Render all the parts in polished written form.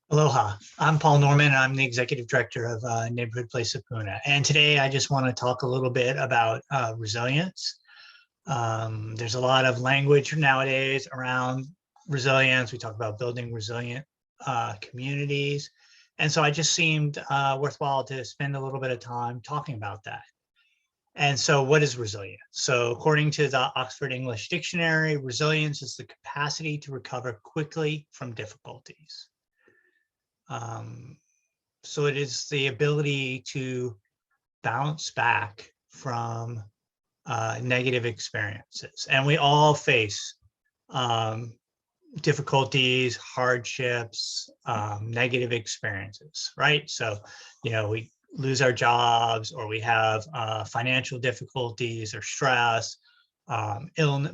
Aloha, I'm Paul Normann, and I'm the Executive Director of Neighborhood Place of Puna. And today I just want to talk a little bit about resilience. There's a lot of language nowadays around resilience. We talk about building resilient communities. And so I just seemed worthwhile to spend a little bit of time talking about that. And so what is resilience? So according to the Oxford English Dictionary, resilience is the capacity to recover quickly from difficulties. So it is the ability to bounce back from negative experiences. And we all face difficulties, hardships, negative experiences, right? So, we lose our jobs, or we have financial difficulties or stress,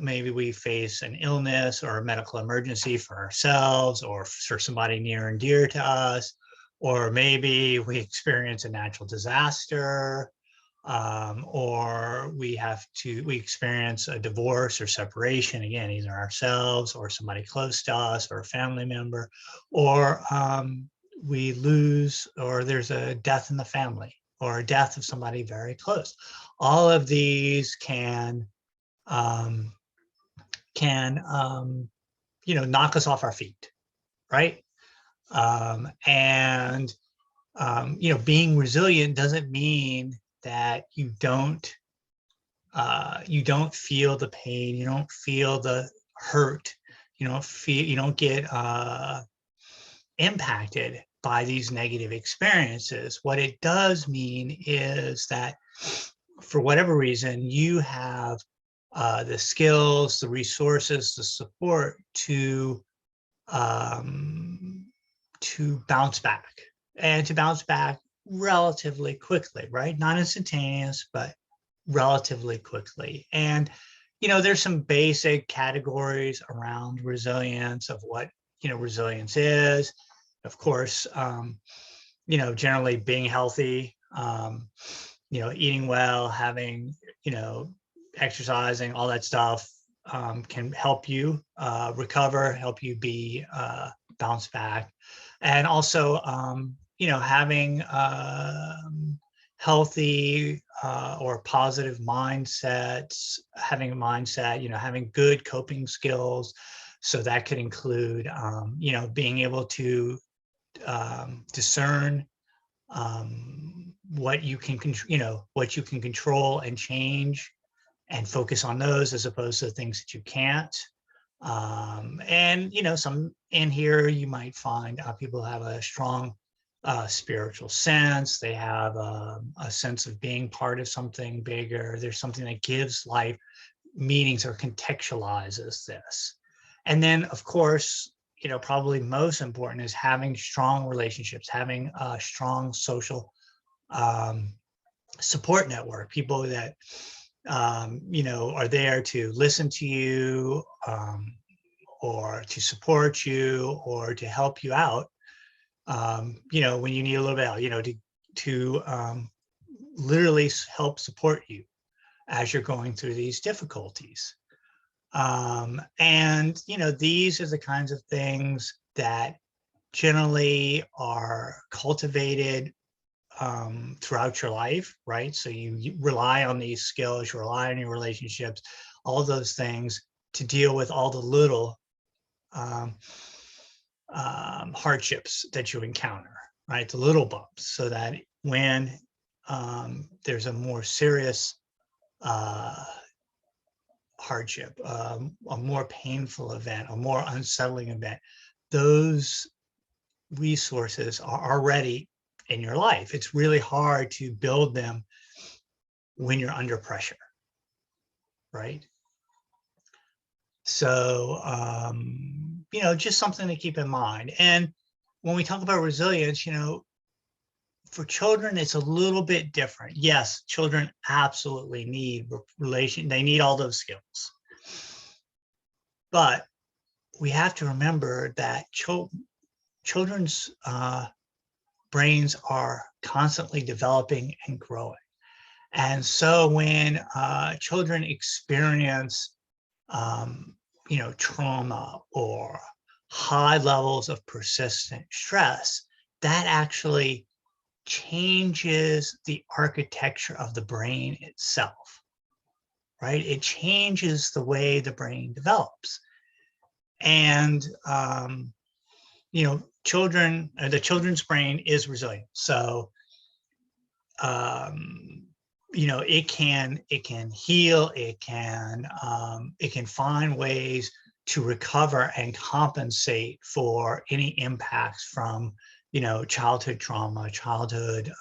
maybe we face an illness or a medical emergency for ourselves or for somebody near and dear to us, or maybe we experience a natural disaster, or we experience a divorce or separation, again, either ourselves or somebody close to us or a family member, or we lose, or there's a death in the family or a death of somebody very close. All of these can knock us off our feet, right? Being resilient doesn't mean that you don't feel the pain, you don't feel the hurt, you don't get impacted by these negative experiences. What it does mean is that for whatever reason, you have the skills, the resources, the support to bounce back, and to bounce back relatively quickly, right? Not instantaneous, but relatively quickly. And, there's some basic categories around resilience of what, resilience is. Of course, generally being healthy, eating well, having, exercising, all that stuff can help you recover, help you be bounce back. And also, having healthy or positive mindsets, having a mindset, having good coping skills. So that could include, being able to discern what you can control and change, and focus on those as opposed to the things that you can't. Some in here you might find people have a strong spiritual sense. They have a sense of being part of something bigger. There's something that gives life meanings or contextualizes this. And then, of course, probably most important is having strong relationships, having a strong social support network, people that are there to listen to you, or to support you, or to help you out, when you need a little bit help, to literally help support you as you're going through these difficulties. These are the kinds of things that generally are cultivated throughout your life, right? So you rely on these skills, you rely on your relationships, all of those things to deal with all the little hardships that you encounter, right? The little bumps, so that when there's a more serious hardship, a more painful event, a more unsettling event, those resources are already in your life. It's really hard to build them when you're under pressure, right? So, just something to keep in mind. And when we talk about resilience, for children, it's a little bit different. Yes, children absolutely need they need all those skills. But we have to remember that children's brains are constantly developing and growing. And so when children experience, trauma or high levels of persistent stress, that actually changes the architecture of the brain itself, right? It changes the way the brain develops. And, the children's brain is resilient. So, it can heal, it can find ways to recover and compensate for any impacts from, childhood trauma, childhood,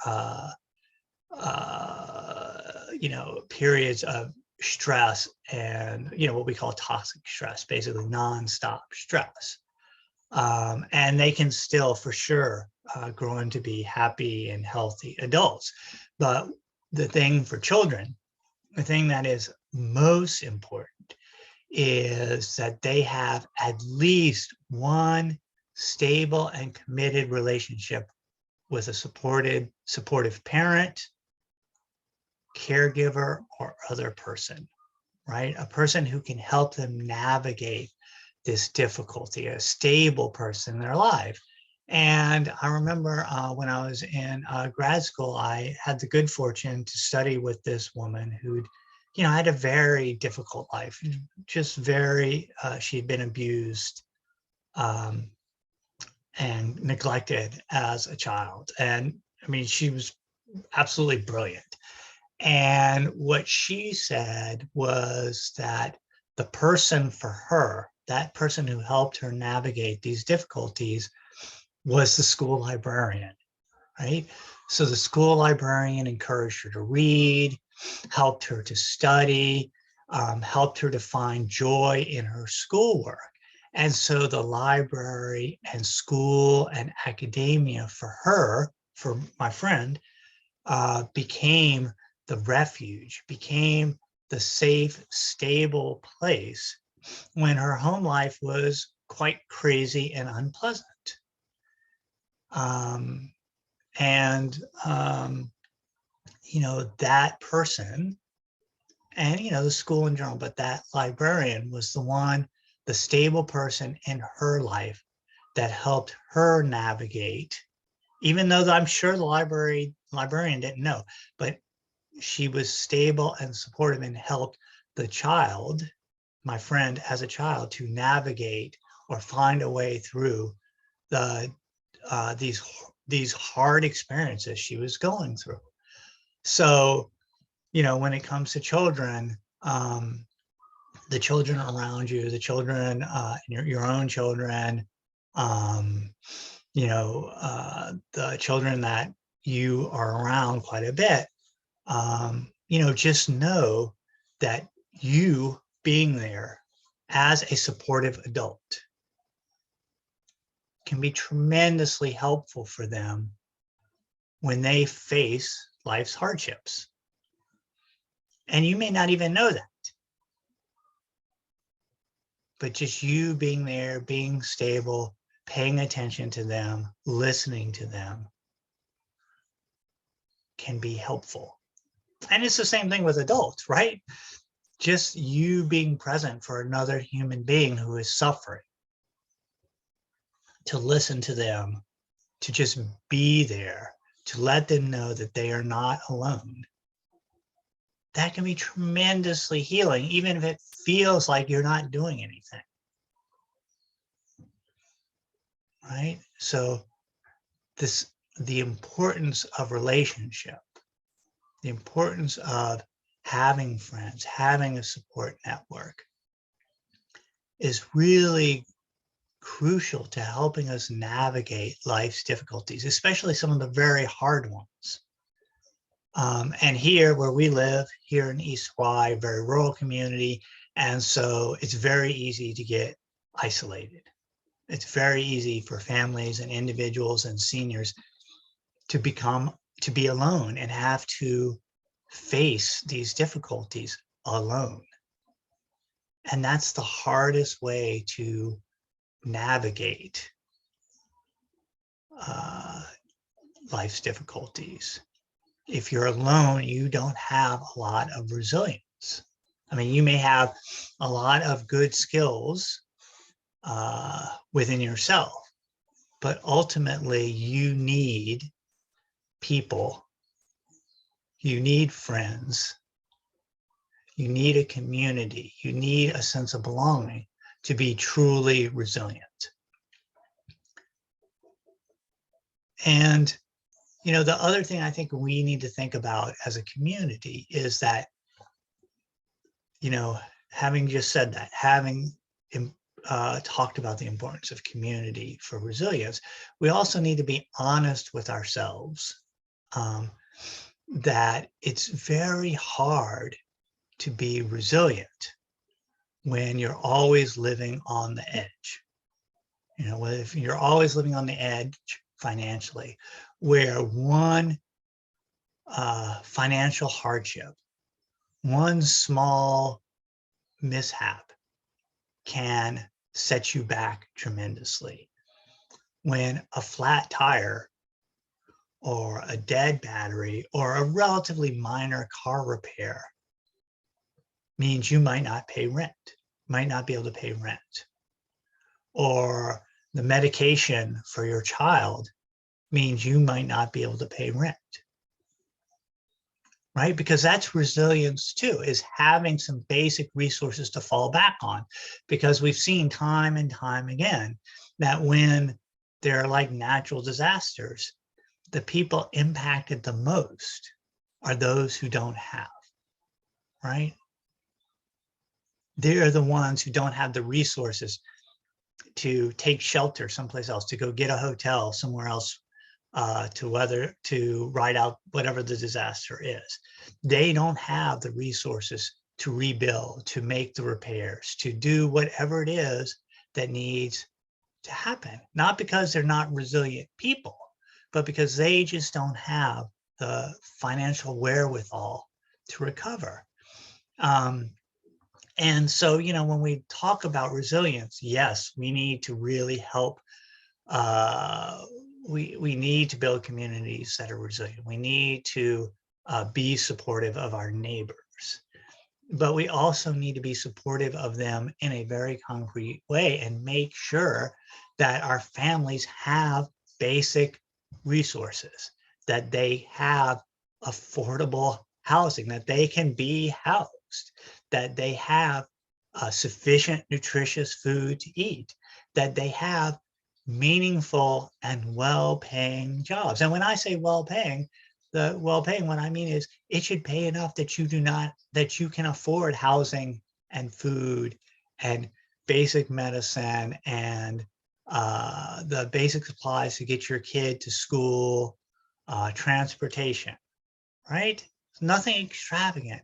periods of stress and, what we call toxic stress, basically nonstop stress. And they can still, for sure, grow into be happy and healthy adults. But the thing for children, the thing that is most important is that they have at least one stable and committed relationship with a supportive parent, caregiver, or other person, right? A person who can help them navigate this difficulty, a stable person in their life. And I remember when I was in grad school, I had the good fortune to study with this woman who'd, had a very difficult life, just very, she'd been abused and neglected as a child. And I mean, she was absolutely brilliant. And what she said was that the person for her, that person who helped her navigate these difficulties, was the school librarian, right? So the school librarian encouraged her to read, helped her to study, helped her to find joy in her schoolwork. And so the library and school and academia for her, for my friend, became the refuge, became the safe, stable place when her home life was quite crazy and unpleasant. That person and, the school in general, but that librarian was the stable person in her life that helped her navigate, even though I'm sure the librarian didn't know, but she was stable and supportive and helped the child, my friend as a child, to navigate or find a way through these hard experiences she was going through. So, when it comes to children, the children around you, the children, your own children, the children that you are around quite a bit, just know that you being there as a supportive adult can be tremendously helpful for them when they face life's hardships. And you may not even know that. But just you being there, being stable, paying attention to them, listening to them can be helpful. And it's the same thing with adults, right? Just you being present for another human being who is suffering, to listen to them, to just be there, to let them know that they are not alone. That can be tremendously healing, even if it feels like you're not doing anything. Right? So the importance of relationship, the importance of having friends, having a support network is really crucial to helping us navigate life's difficulties, especially some of the very hard ones. And here where we live, here in East Hawaii, very rural community, and so it's very easy to get isolated. It's very easy for families and individuals and seniors to be alone and have to face these difficulties alone. And that's the hardest way to navigate life's difficulties. If you're alone, you don't have a lot of resilience. I mean, you may have a lot of good skills within yourself. But ultimately, you need people, you need friends, you need a community, you need a sense of belonging to be truly resilient. And, the other thing I think we need to think about as a community is that, having just said that, having talked about the importance of community for resilience, we also need to be honest with ourselves that it's very hard to be resilient when you're always living on the edge. If you're always living on the edge financially, where one financial hardship, one small mishap can set you back tremendously. When a flat tire or a dead battery or a relatively minor car repair means you might not pay rent, might not be able to pay rent. Or the medication for your child means you might not be able to pay rent. Right? Because that's resilience too, is having some basic resources to fall back on. Because we've seen time and time again that when there are like natural disasters, the people impacted the most are those who don't have, right? They're the ones who don't have the resources to take shelter someplace else, to go get a hotel somewhere else, to ride out whatever the disaster is. They don't have the resources to rebuild, to make the repairs, to do whatever it is that needs to happen. Not because they're not resilient people, but because they just don't have the financial wherewithal to recover. And so, when we talk about resilience, yes, we need to really help. We need to build communities that are resilient. We need to be supportive of our neighbors, but we also need to be supportive of them in a very concrete way and make sure that our families have basic resources, that they have affordable housing, that they can be housed, that they have sufficient nutritious food to eat, that they have meaningful and well-paying jobs. And when I say well-paying, what I mean is it should pay enough that you can afford housing and food and basic medicine and the basic supplies to get your kid to school, transportation, right? Nothing extravagant.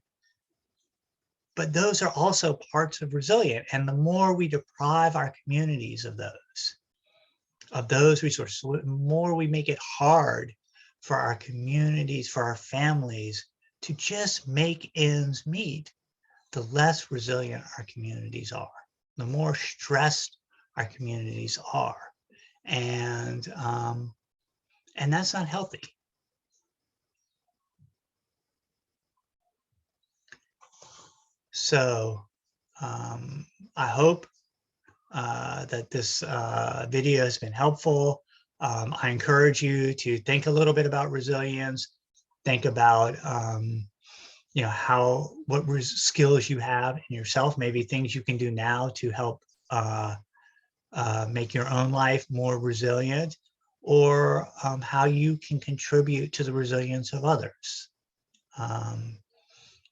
But those are also parts of resilience. And the more we deprive our communities of those resources, the more we make it hard for our communities, for our families to just make ends meet, the less resilient our communities are, the more stressed our communities are. And that's not healthy. So I hope that this video has been helpful. I encourage you to think a little bit about resilience, think about what skills you have in yourself, maybe things you can do now to help make your own life more resilient, or how you can contribute to the resilience of others,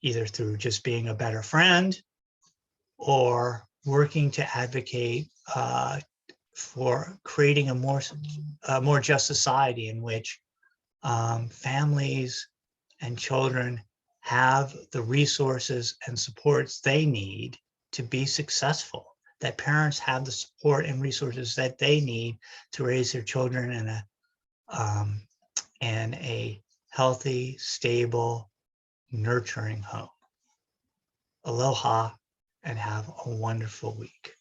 either through just being a better friend or working to advocate for creating a more just society in which families and children have the resources and supports they need to be successful, that parents have the support and resources that they need to raise their children in a healthy, stable, nurturing home. Aloha, and have a wonderful week.